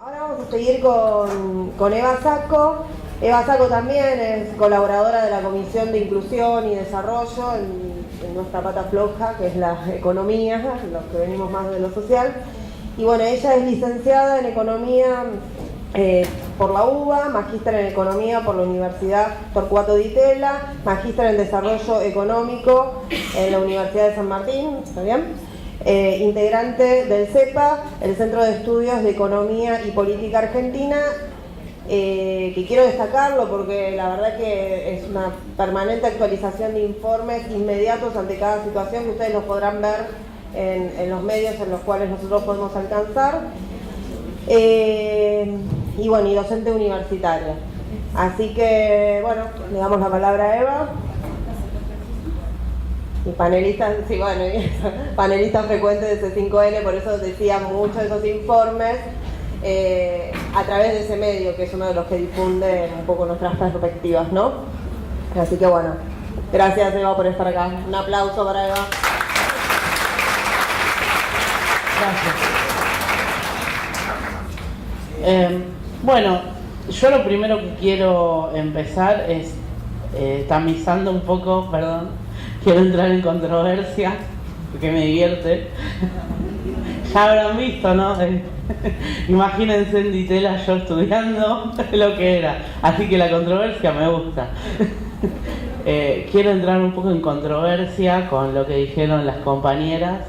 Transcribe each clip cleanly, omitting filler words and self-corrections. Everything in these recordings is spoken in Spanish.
Ahora vamos a seguir con Eva Sacco. Eva Sacco también es colaboradora de la Comisión de Inclusión y Desarrollo en nuestra pata floja, que es la economía, los que venimos más de lo social. Y bueno, ella es licenciada en Economía por la UBA, magíster en Economía por la Universidad Torcuato Di Tella, magíster en Desarrollo Económico en la Universidad de San Martín, ¿está bien? Integrante del CEPA, el Centro de Estudios de Economía y Política Argentina, que quiero destacarlo porque la verdad que es una permanente actualización de informes inmediatos ante cada situación, que ustedes los podrán ver en los medios en los cuales nosotros podemos alcanzar, y bueno, y docente universitaria. Así que bueno, le damos la palabra a Eva. Y panelista, sí, bueno, panelista frecuente de C5N, por eso decía muchos de esos informes a través de ese medio, que es uno de los que difunde un poco nuestras perspectivas, ¿no? Así que bueno, gracias Eva por estar acá. Un aplauso para Eva. Gracias. Bueno, yo lo primero que quiero empezar es tamizando un poco, perdón. Quiero entrar en controversia, porque me divierte. Ya habrán visto, ¿no? Imagínense en Di Tella yo estudiando lo que era. Así que la controversia me gusta. Quiero entrar un poco en controversia con lo que dijeron las compañeras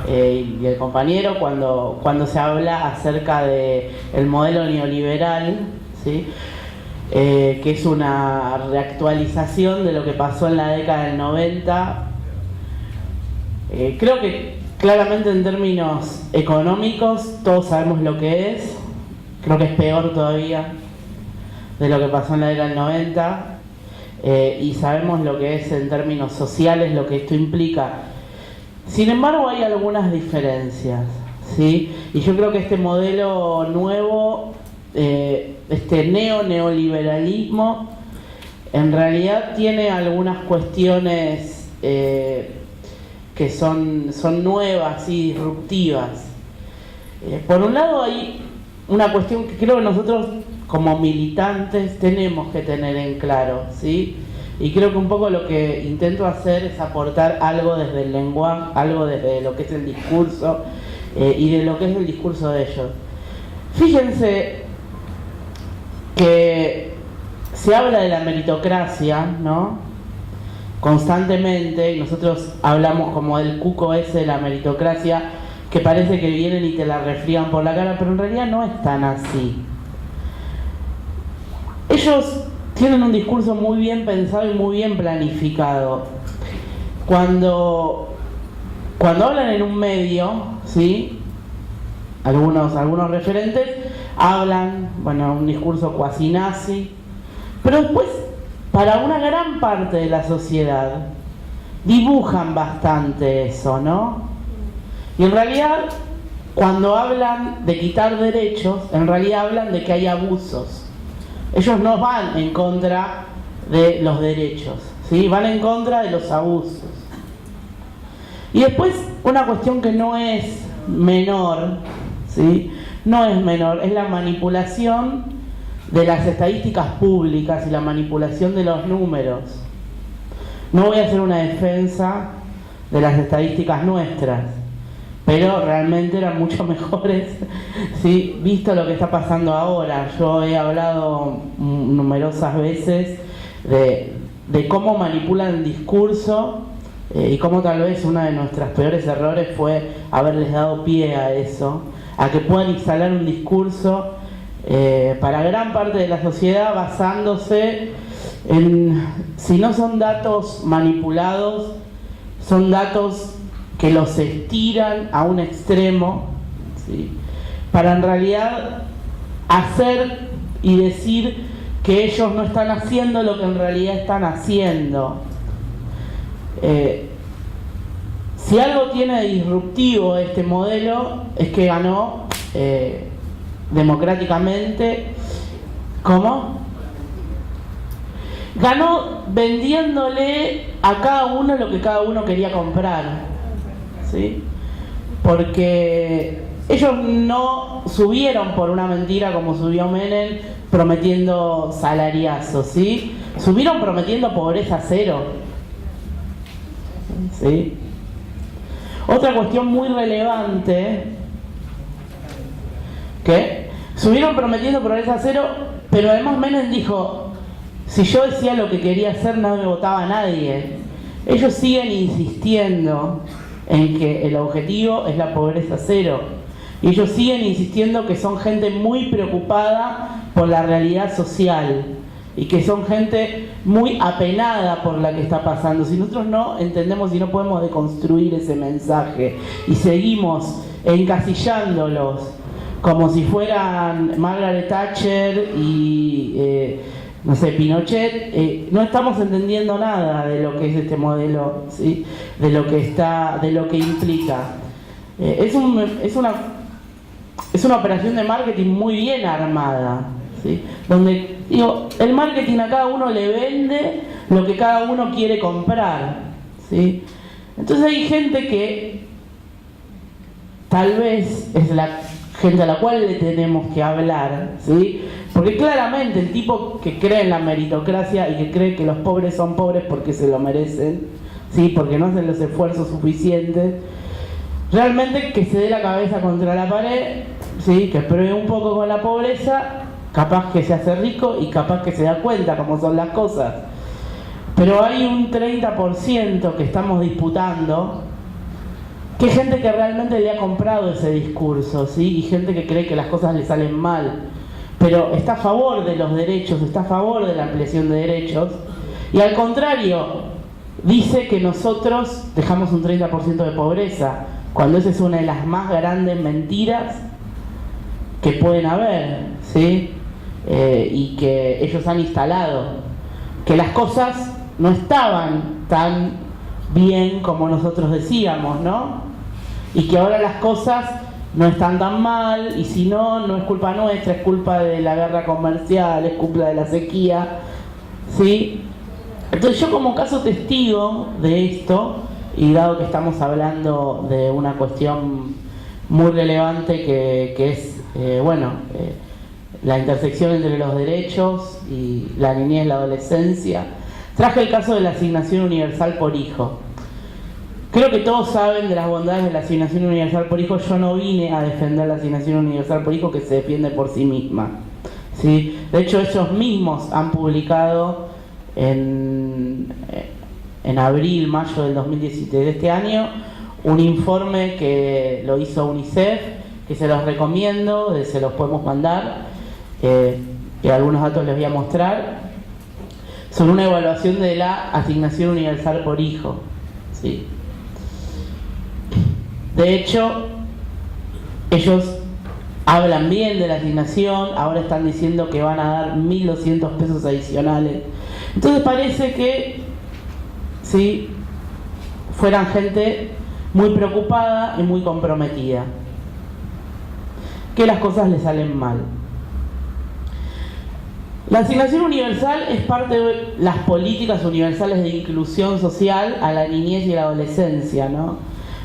y el compañero cuando se habla acerca del modelo neoliberal, ¿sí? Que es una reactualización de lo que pasó en la década del 90. Creo que claramente en términos económicos todos sabemos lo que es. Creo que es peor todavía de lo que pasó en la década del 90. Y sabemos lo que es en términos sociales, lo que esto implica. Sin embargo, hay algunas diferencias, ¿sí? Y yo creo que este modelo nuevo, este neoliberalismo, en realidad tiene algunas cuestiones que son nuevas y disruptivas. Por un lado hay una cuestión que creo que nosotros como militantes tenemos que tener en claro, ¿sí? Y creo que un poco lo que intento hacer es aportar algo desde el lenguaje, algo desde lo que es el discurso y de lo que es el discurso de ellos. Fíjense que se habla de la meritocracia, ¿no? Constantemente, y nosotros hablamos como del cuco ese de la meritocracia, que parece que vienen y te la refriegan por la cara, pero en realidad no es tan así. Ellos tienen un discurso muy bien pensado y muy bien planificado. Cuando hablan en un medio, ¿sí? Algunos referentes hablan, bueno, un discurso cuasi nazi, pero después, para una gran parte de la sociedad, dibujan bastante eso, ¿no? Y en realidad, cuando hablan de quitar derechos, en realidad hablan de que hay abusos. Ellos no van en contra de los derechos, ¿sí? Van en contra de los abusos. Y después, una cuestión que no es menor, ¿sí? No es menor, es la manipulación de las estadísticas públicas y la manipulación de los números. No voy a hacer una defensa de las estadísticas nuestras, pero realmente eran mucho mejores, ¿sí? Visto lo que está pasando ahora. Yo he hablado numerosas veces de cómo manipulan el discurso y cómo tal vez uno de nuestros peores errores fue haberles dado pie a eso, a que puedan instalar un discurso para gran parte de la sociedad basándose en, si no son datos manipulados, son datos que los estiran a un extremo, ¿sí? Para en realidad hacer y decir que ellos no están haciendo lo que en realidad están haciendo. Si algo tiene de disruptivo este modelo es que ganó democráticamente. ¿Cómo? Ganó vendiéndole a cada uno lo que cada uno quería comprar, ¿sí? Porque ellos no subieron por una mentira como subió Menem prometiendo salariazos, ¿sí? Subieron prometiendo pobreza cero, ¿sí? Otra cuestión muy relevante, que subieron prometiendo pobreza cero, pero además Menem dijo, si yo decía lo que quería hacer no me votaba nadie. Ellos siguen insistiendo en que el objetivo es la pobreza cero. Y ellos siguen insistiendo que son gente muy preocupada por la realidad social y que son gente muy apenada por la que está pasando. Si nosotros no entendemos y no podemos deconstruir ese mensaje y seguimos encasillándolos como si fueran Margaret Thatcher y no sé, Pinochet, no estamos entendiendo nada de lo que es este modelo, ¿sí? de lo que implica. Es una operación de marketing muy bien armada, ¿sí? Donde, digo, el marketing a cada uno le vende lo que cada uno quiere comprar, ¿sí? Entonces hay gente que tal vez es la gente a la cual le tenemos que hablar, ¿sí? Porque claramente el tipo que cree en la meritocracia y que cree que los pobres son pobres porque se lo merecen, ¿sí? Porque no hacen los esfuerzos suficientes, realmente que se dé la cabeza contra la pared, ¿sí? Que pruebe un poco con la pobreza, capaz que se hace rico y capaz que se da cuenta cómo son las cosas. Pero hay un 30% que estamos disputando, que es gente que realmente le ha comprado ese discurso, ¿sí? Y gente que cree que las cosas le salen mal, pero está a favor de los derechos, está a favor de la ampliación de derechos, y al contrario, dice que nosotros dejamos un 30% de pobreza, cuando esa es una de las más grandes mentiras que pueden haber, ¿sí? Y que ellos han instalado, que las cosas no estaban tan bien como nosotros decíamos, ¿no? Y que ahora las cosas no están tan mal, y si no, no es culpa nuestra, es culpa de la guerra comercial, es culpa de la sequía, ¿sí? Entonces yo, como caso testigo de esto, y dado que estamos hablando de una cuestión muy relevante que es, la intersección entre los derechos y la niñez y la adolescencia, traje el caso de la asignación universal por hijo. Creo que todos saben de las bondades de la asignación universal por hijo. Yo no vine a defender la asignación universal por hijo, que se defiende por sí misma, ¿sí? De hecho, ellos mismos han publicado en abril, mayo del 2017 de este año, un informe que lo hizo UNICEF, que se los recomiendo, se los podemos mandar, que algunos datos les voy a mostrar, sobre una evaluación de la asignación universal por hijo, ¿sí? De hecho, ellos hablan bien de la asignación, ahora están diciendo que van a dar 1.200 pesos adicionales. Entonces parece que, ¿sí?, fueran gente muy preocupada y muy comprometida, que las cosas les salen mal. La asignación universal es parte de las políticas universales de inclusión social a la niñez y a la adolescencia, ¿no?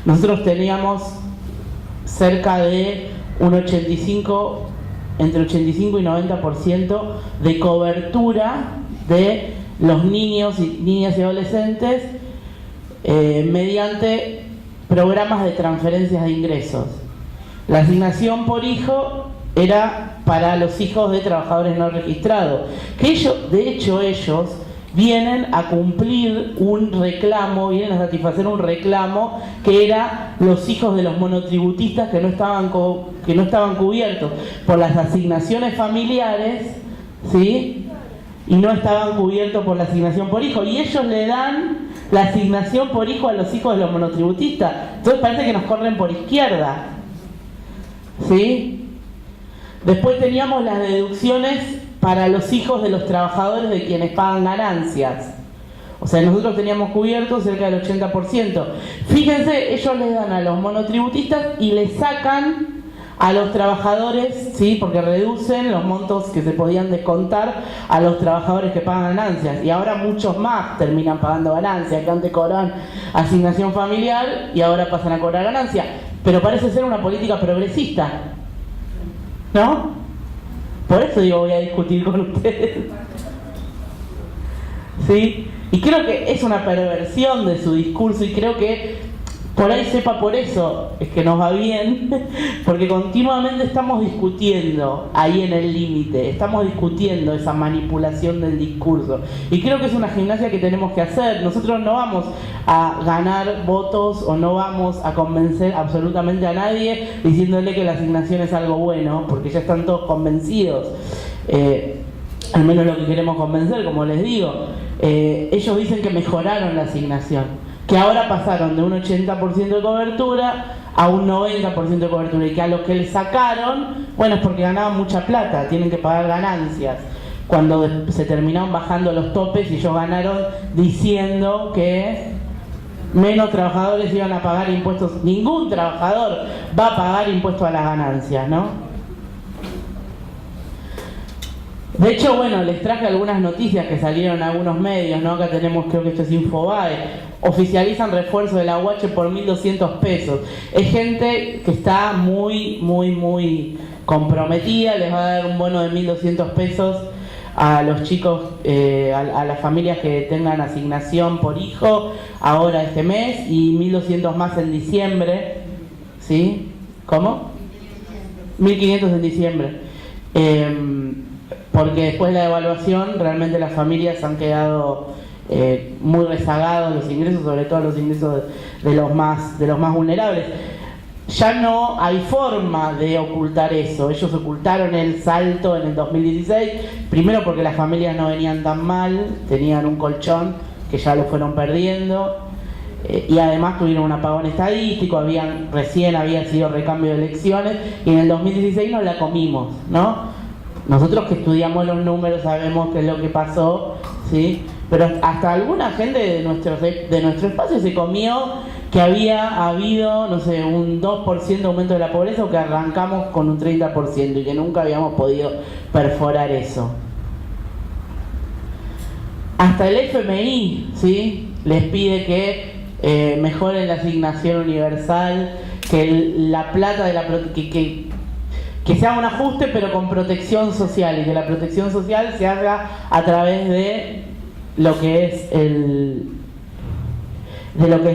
Nosotros teníamos cerca de un entre 85 y 90% de cobertura de los niños y niñas y adolescentes mediante programas de transferencias de ingresos. La asignación por hijo era para los hijos de trabajadores no registrados, que ellos, de hecho, ellos vienen a cumplir un reclamo, vienen a satisfacer un reclamo que era los hijos de los monotributistas que no estaban cubiertos por las asignaciones familiares, ¿sí?, y no estaban cubiertos por la asignación por hijo, y ellos le dan la asignación por hijo a los hijos de los monotributistas. Entonces parece que nos corren por izquierda, ¿sí? Después teníamos las deducciones para los hijos de los trabajadores de quienes pagan ganancias. O sea, nosotros teníamos cubierto cerca del 80%. Fíjense, ellos les dan a los monotributistas y les sacan a los trabajadores, ¿sí?, porque reducen los montos que se podían descontar a los trabajadores que pagan ganancias. Y ahora muchos más terminan pagando ganancias, que antes cobraban asignación familiar y ahora pasan a cobrar ganancias. pero parece ser una política progresista, ¿no? Por eso digo, voy a discutir con ustedes. ¿Sí? Y creo que es una perversión de su discurso, y creo que por ahí sepa por eso es que nos va bien, porque continuamente estamos discutiendo ahí en el límite, estamos discutiendo esa manipulación del discurso, y creo que es una gimnasia que tenemos que hacer. Nosotros no vamos a ganar votos o no vamos a convencer absolutamente a nadie diciéndole que la asignación es algo bueno, porque ya están todos convencidos, al menos lo que queremos convencer, como les digo. Ellos dicen que mejoraron la asignación, que ahora pasaron de un 80% de cobertura a un 90% de cobertura, y que a los que les sacaron, bueno, es porque ganaban mucha plata, tienen que pagar ganancias, cuando se terminaron bajando los topes y ellos ganaron diciendo que menos trabajadores iban a pagar impuestos. Ningún trabajador va a pagar impuestos a las ganancias, ¿no? De hecho, bueno, les traje algunas noticias que salieron en algunos medios, ¿no? Acá tenemos, creo que esto es Infobae. Oficializan refuerzo de la UH por 1.200 pesos. Es gente que está muy comprometida, les va a dar un bono de 1.200 pesos a los chicos, a las familias que tengan asignación por hijo ahora este mes, y 1.200 más en diciembre. ¿Sí? ¿Cómo? 1.500 en diciembre. Porque después de la devaluación realmente las familias han quedado muy rezagados los ingresos, sobre todo los ingresos de los más vulnerables. Ya no hay forma de ocultar eso. Ellos ocultaron el salto en el 2016, primero porque las familias no venían tan mal, tenían un colchón que ya lo fueron perdiendo, y además tuvieron un apagón estadístico, recién había sido recambio de elecciones, y en el 2016 nos la comimos, ¿no? Nosotros que estudiamos los números sabemos qué es lo que pasó, ¿sí? Pero hasta alguna gente de nuestro espacio se comió que había habido, no sé, un 2% de aumento de la pobreza, o que arrancamos con un 30% y que nunca habíamos podido perforar eso. Hasta el FMI, ¿sí?, les pide que mejoren la asignación universal, que la plata de que se haga un ajuste pero con protección social, y que la protección social se haga a través de lo que es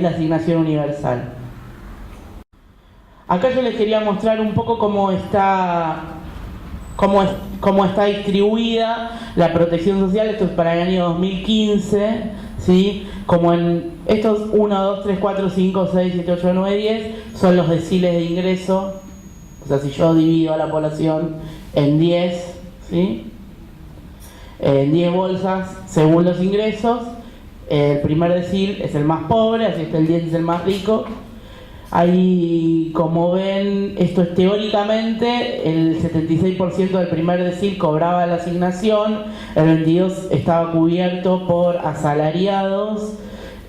la asignación universal. Acá yo les quería mostrar un poco cómo está distribuida la protección social. Esto es para el año 2015, ¿sí? Como en estos 1, 2, 3, 4, 5, 6, 7, 8, 9, 10 son los deciles de ingreso. O sea, si yo divido a la población en 10, ¿sí?, en 10 bolsas según los ingresos, el primer decil es el más pobre, así que el 10 es el más rico. Ahí, como ven, esto es teóricamente, el 76% del primer decil cobraba la asignación, el 22% estaba cubierto por asalariados,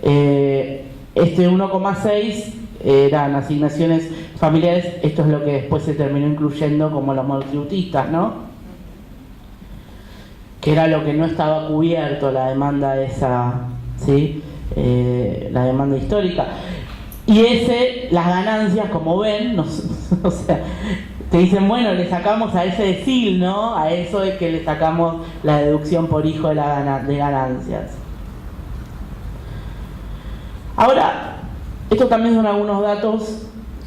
este 1,6% eran asignaciones familiares. Esto es lo que después se terminó incluyendo como los monotributistas, ¿no? Que era lo que no estaba cubierto, la demanda esa, ¿sí? La demanda histórica. Y las ganancias, como ven, o sea, te dicen, bueno, le sacamos a ese decil, ¿no? A eso de que le sacamos la deducción por hijo de ganancias. Ahora, estos también son algunos datos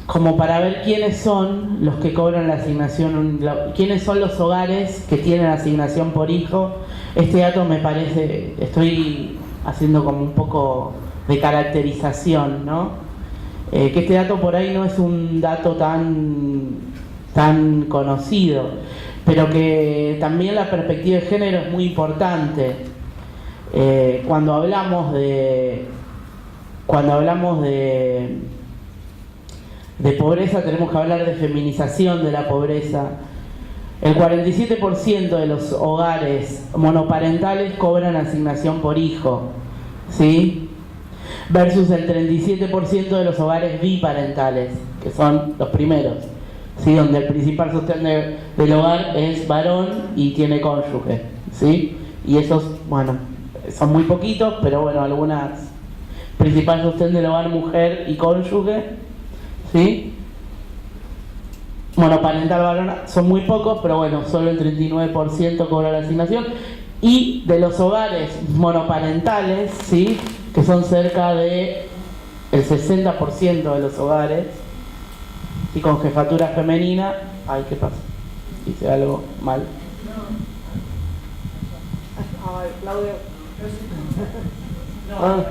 como para ver quiénes son los que cobran la asignación, quiénes son los hogares que tienen asignación por hijo. Este dato me parece, estoy haciendo como un poco de caracterización, ¿no? Que este dato por ahí no es un dato tan conocido, pero que también la perspectiva de género es muy importante. Cuando hablamos de pobreza, tenemos que hablar de feminización de la pobreza. El 47% de los hogares monoparentales cobran asignación por hijo, ¿sí?, versus el 37% de los hogares biparentales, que son los primeros, ¿sí?, donde el principal sostén del hogar es varón y tiene cónyuge, ¿sí? Y esos, bueno, son muy poquitos, pero bueno, algunas. Principal sostén del hogar, mujer y cónyuge, ¿sí? monoparental varón son muy pocos, pero bueno, solo el 39% cobra la asignación. Y de los hogares monoparentales, ¿sí?, que son cerca de el 60% de los hogares, y con jefatura femenina. Ay, ¿qué pasa? Hice algo mal. Ay, Claudio. No, bueno,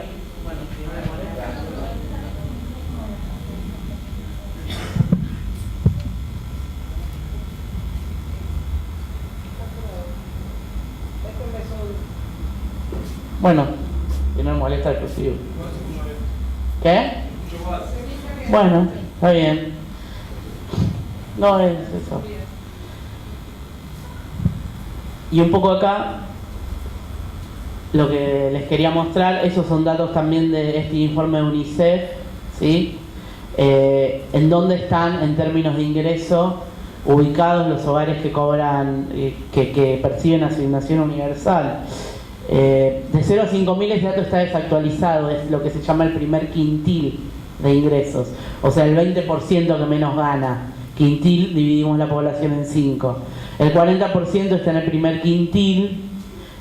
bueno, si no me molesta el cursivo. ¿Qué? Bueno, está bien. No es eso. Y un poco acá, lo que les quería mostrar, esos son datos también de este informe de UNICEF, ¿sí? En dónde están en términos de ingreso ubicados los hogares que cobran, que perciben asignación universal. De 0 a 5.000 ese dato está desactualizado, es lo que se llama el primer quintil de ingresos, o sea el 20% que menos gana. Quintil, dividimos la población en 5. El 40% está en el primer quintil,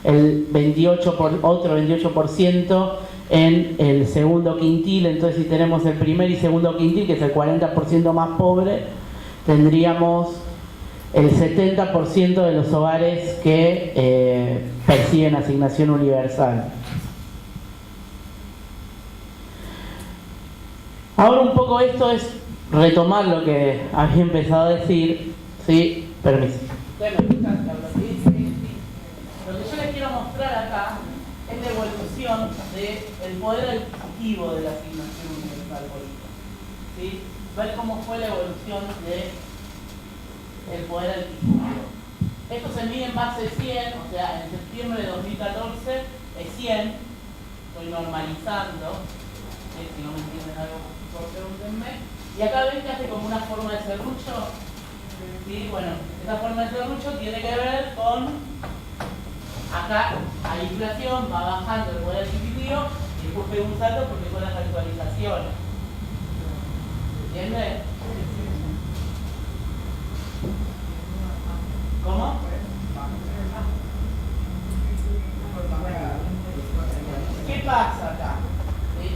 el 28% en el segundo quintil. Entonces, si tenemos el primer y segundo quintil, que es el 40% más pobre, tendríamos el 70% de los hogares que perciben asignación universal. Ahora un poco esto es retomar lo que había empezado a decir, ¿sí? Permiso. Bueno, lo que yo les quiero mostrar acá es la evolución del poder adquisitivo de la asignación universal política, ¿sí? Ver cómo fue la evolución del poder adquisitivo. Esto se mide en base de 100, o sea, en septiembre de 2014 es 100, estoy normalizando, si no me entienden algo, por pregúntenme. Y acá ven que hace como una forma de serrucho. ¿Sí? Bueno, esa forma de serrucho tiene que ver con, acá hay inflación, va bajando el poder adquisitivo y después pega un salto porque son las actualizaciones. ¿Entienden? ¿Cómo? ¿Qué pasa acá? ¿Sí?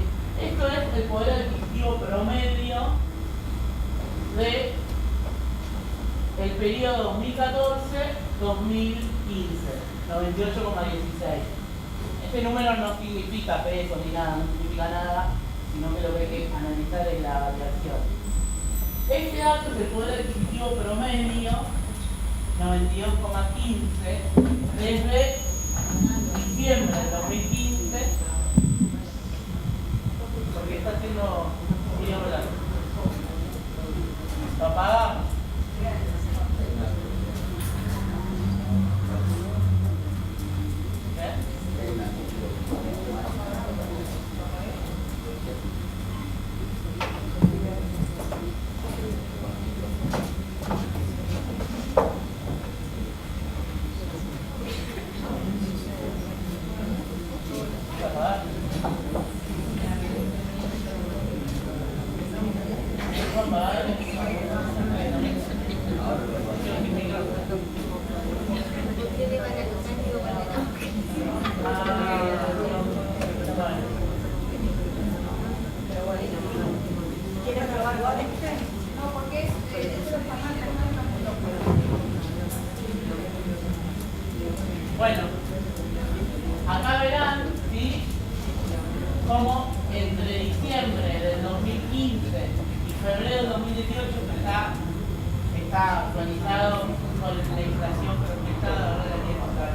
Esto es el poder adquisitivo promedio de el periodo 2014-2015, 98,16. Este número no significa peso ni nada, no significa nada, sino que lo que hay que analizar es la variación. Este dato es el poder adquisitivo promedio, 92,15, desde diciembre del 2015, porque está haciendo video blanco. Lo apagamos. Bueno, acá verán, ¿sí?, cómo entre diciembre del 2015 y febrero del 2018, que está actualizado con la inflación proyectada, ahora la quiero mostrar,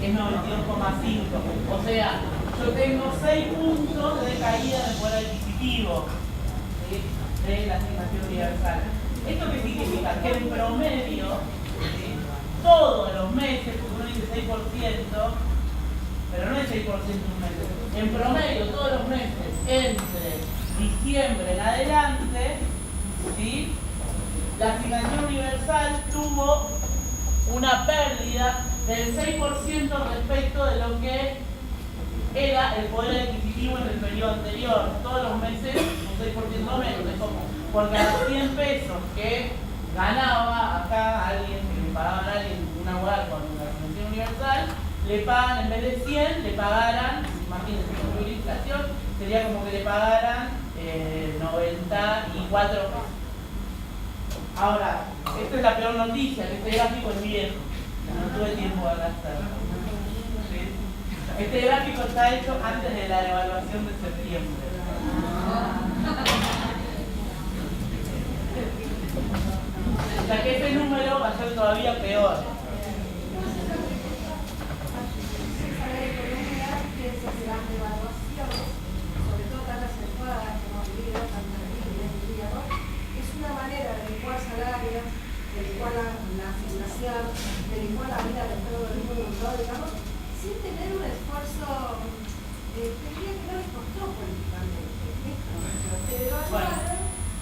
es 92,5. O sea, yo tengo 6 puntos de caída del poder adquisitivo, ¿sí?, de la asignación universal. ¿Esto qué significa? Que en promedio, ¿sí?, todos los meses, porque uno dice 6%, pero no es 6% un mes, en promedio todos los meses, entre diciembre en adelante, ¿sí?, la asignación universal tuvo una pérdida del 6% respecto de lo que era el poder adquisitivo en el periodo anterior. Todos los meses un 6% menos, es como por cada 100 pesos que ganaba acá alguien, que le pagaban a alguien una hueá con la asignación universal, le pagan, en vez de 100, le pagaran, imagínense, con la inflación, sería como que le pagaran 94 pesos. Ahora, esta es la peor noticia, que este gráfico es viejo, no tuve tiempo de gastarlo. Este gráfico está hecho antes de la devaluación de septiembre. O sea que ese número va a ser todavía peor. La asignación, de licuar la vida de todo el mundo, digamos, sin tener un esfuerzo, tendría que no les costó políticamente. Te devaluaron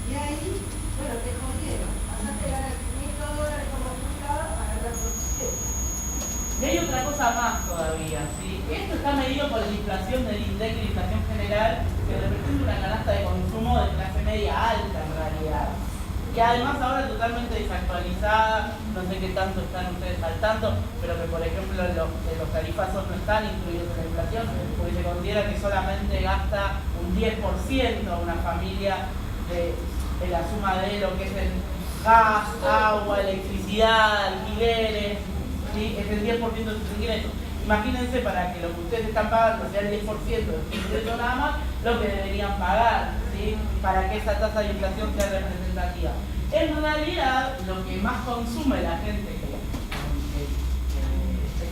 y ahí, bueno, te jodieron. Pasaste a ganar $500 como jubilado a ganar por 100. Y hay otra cosa más todavía, ¿sí? Esto está medido por la inflación del INDEC, la inflación general, que representa una canasta de consumo de clase media alta en realidad. Que además ahora totalmente desactualizada, no sé qué tanto están ustedes al tanto, pero que por ejemplo los tarifazos no están incluidos en la inflación, porque se considera que solamente gasta un 10% una familia de la suma de lo que es el gas, agua, electricidad, alquileres, ¿sí? Es el 10% de sus ingresos. Imagínense, para que lo que ustedes están pagando sea el 10% de sus ingresos nada más, lo que deberían pagar, ¿sí? Para que esa tasa de inflación sea representativa. En realidad, lo que más consume la gente que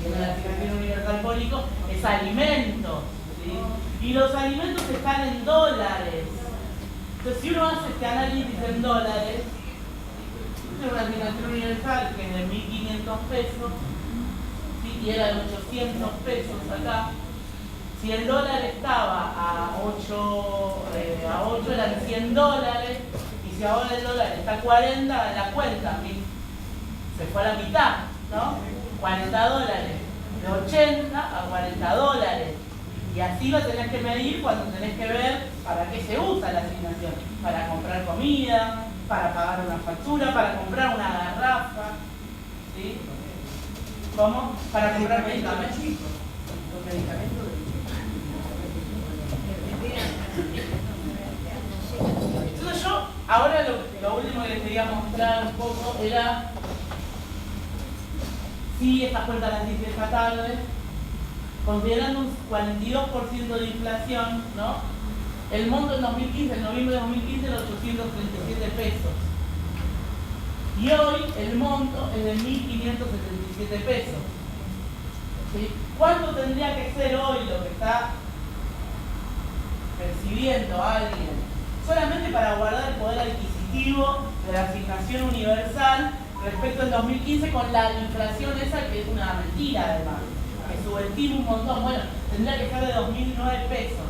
tiene la asignación universal por hijo es alimentos, ¿sí? Y los alimentos están en dólares. Entonces, si uno hace este análisis en dólares, tiene una asignación universal que es de 1.500 pesos, y eran 800 pesos acá. Si el dólar estaba a 8 eran $100, y si ahora el dólar está a 40, la cuenta se fue a la mitad, ¿no? $40, de 80 a $40. Y así lo tenés que medir cuando tenés que ver para qué se usa la asignación. Para comprar comida, para pagar una factura, para comprar una garrafa, ¿sí? ¿Cómo? Para comprar medicamentos. Los medicamentos. Entonces yo, ahora lo último que les quería mostrar un poco era, si estas cuentas las hice esta tarde, considerando un 42% de inflación, ¿no? El monto en 2015, en noviembre de 2015, era 837 pesos. Y hoy el monto es de 1.577 pesos. ¿Sí? ¿Cuánto tendría que ser hoy lo que está percibiendo alguien? Solamente para guardar el poder adquisitivo de la asignación universal respecto al 2015, con la inflación esa, que es una mentira además, que subestima un montón. Bueno, tendría que ser de 2.009 pesos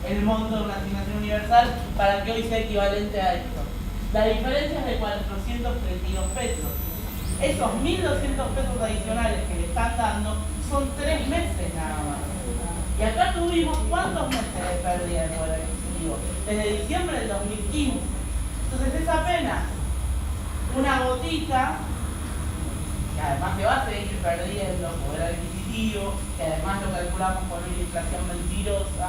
el monto de una asignación universal para que hoy sea equivalente a esto. La diferencia es de 432 pesos. Esos 1.200 pesos adicionales que le están dando son 3 meses nada más. Y acá tuvimos ¿cuántos meses de pérdida de poder adquisitivo? Desde diciembre del 2015. Entonces es apenas una gotita, que además se va a seguir perdiendo poder adquisitivo, que además lo calculamos con una inflación mentirosa,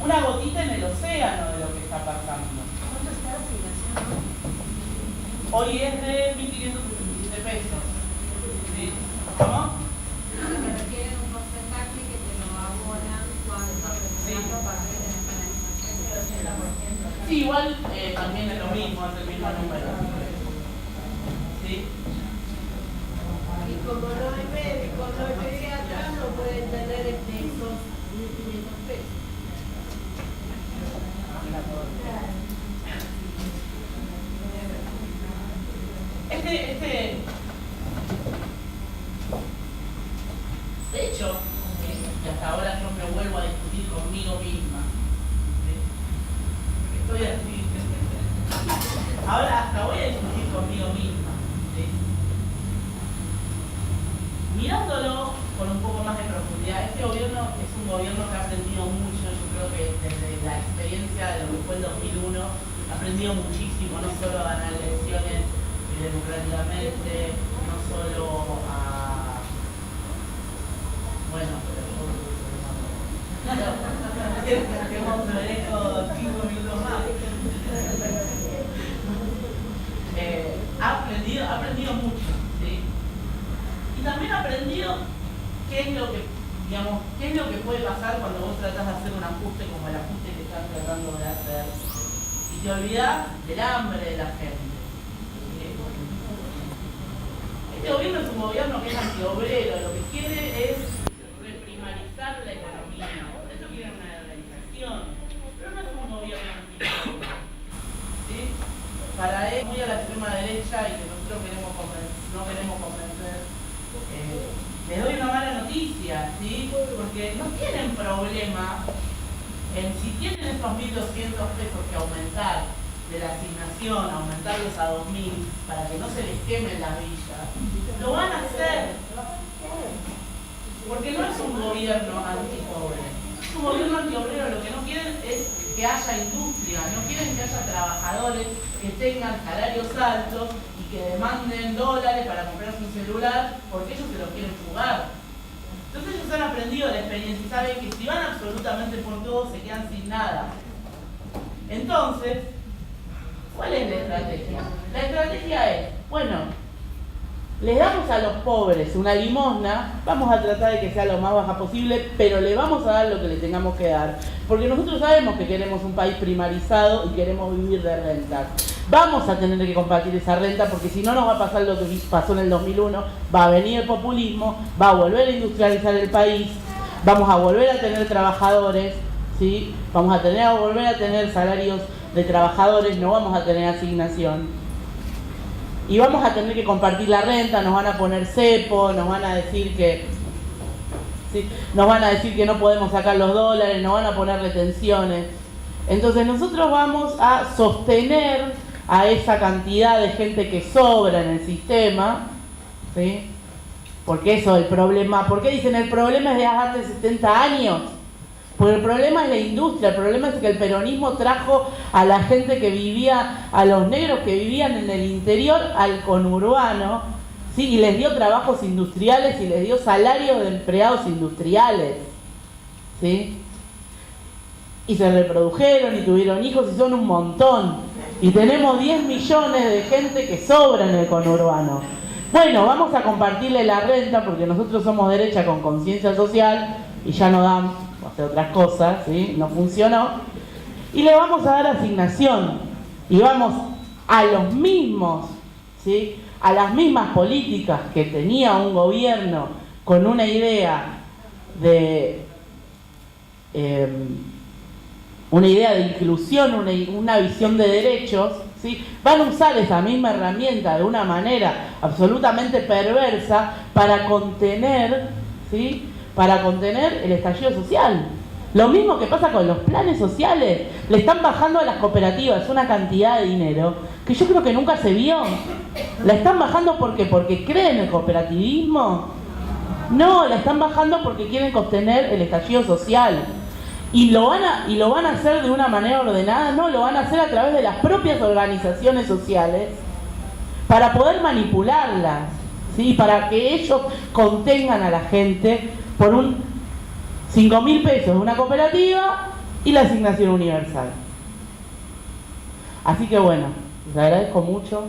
una gotita en el océano de lo que está pasando. ¿Cuánto está la asignación? Hoy es de 1.577 pesos. ¿Sí? ¿Cómo? Que requieren un porcentaje que te lo abonan cuando para que Sí, igual también es lo mismo, es el mismo número. ¿Sí? y como no es médico, no es pediatra, no pueden tener esos 1.500 pesos. De hecho, que hasta ahora yo me vuelvo a discutir conmigo misma. ¿Sí? Estoy así. Ahora hasta voy a discutir conmigo misma. ¿Sí? Mirándolo con un poco más de profundidad, este gobierno es un gobierno que ha aprendido mucho. Yo creo que desde la experiencia de lo que fue el 2001 ha aprendido muchísimo, no solo a ganar elecciones democráticamente, no solo a... Bueno, pero tenemos derecho 5 minutos más. Ha aprendido mucho, ¿sí? Y también ha aprendido qué es lo que, digamos, qué es lo que puede pasar cuando vos tratás de hacer un ajuste como el ajuste que están tratando de hacer. Y te olvidás del hambre de la gente. Este gobierno es un gobierno que es antiobrero, lo que quiere es reprimarizar la economía. Por eso quiere una organización. Pero no es un gobierno antiobrero. ¿Sí? Para él, muy a la extrema derecha y que nosotros no queremos convencer, les doy una mala noticia, ¿sí? Porque no tienen problema en si tienen esos 1.200 pesos que aumentar de la asignación, aumentarlos a 2.000 para que no se les quemen las villas, lo van a hacer. Porque no es un gobierno antipobre, es un gobierno antiobrero. Lo que no quieren es que haya industria, no quieren que haya trabajadores que tengan salarios altos y que demanden dólares para comprarse un celular porque ellos se los quieren jugar. Entonces ellos han aprendido la experiencia y saben que si van absolutamente por todo se quedan sin nada. Entonces, ¿cuál es la estrategia? La estrategia es, bueno, les damos a los pobres una limosna, vamos a tratar de que sea lo más baja posible, pero le vamos a dar lo que le tengamos que dar. Porque nosotros sabemos que queremos un país primarizado y queremos vivir de rentas. Vamos a tener que combatir esa renta porque si no nos va a pasar lo que pasó en el 2001, va a venir el populismo, va a volver a industrializar el país, vamos a volver a tener trabajadores, ¿sí? Vamos a volver a tener salarios de trabajadores, no vamos a tener asignación. Y vamos a tener que compartir la renta, nos van a poner cepo, nos van a decir que no podemos sacar los dólares, nos van a poner retenciones. Entonces nosotros vamos a sostener a esa cantidad de gente que sobra en el sistema, ¿sí? Porque eso es el problema. ¿Por qué dicen el problema es de hace 70 años? Porque el problema es la industria, el problema es que el peronismo trajo a la gente que vivía, a los negros que vivían en el interior al conurbano, ¿sí? Y les dio trabajos industriales y les dio salarios de empleados industriales, ¿sí? Y se reprodujeron y tuvieron hijos y son un montón. Y tenemos 10 millones de gente que sobra en el conurbano. Bueno, vamos a compartirle la renta porque nosotros somos derecha con conciencia social y ya no dan hacer otras cosas, ¿sí? No funcionó. Y le vamos a dar asignación. Y vamos a los mismos, ¿sí? A las mismas políticas que tenía un gobierno con una idea de inclusión, una visión de derechos, ¿sí? Van a usar esa misma herramienta de una manera absolutamente perversa para contener, ¿sí? Para contener el estallido social. Lo mismo que pasa con los planes sociales. Le están bajando a las cooperativas una cantidad de dinero que yo creo que nunca se vio. ¿La están bajando porque creen en el cooperativismo? No, la están bajando porque quieren contener el estallido social. ¿Y lo van a hacer de una manera ordenada? No, lo van a hacer a través de las propias organizaciones sociales para poder manipularlas, ¿sí? Para que ellos contengan a la gente por 5.000 pesos de una cooperativa y la asignación universal. Así que bueno, les agradezco mucho.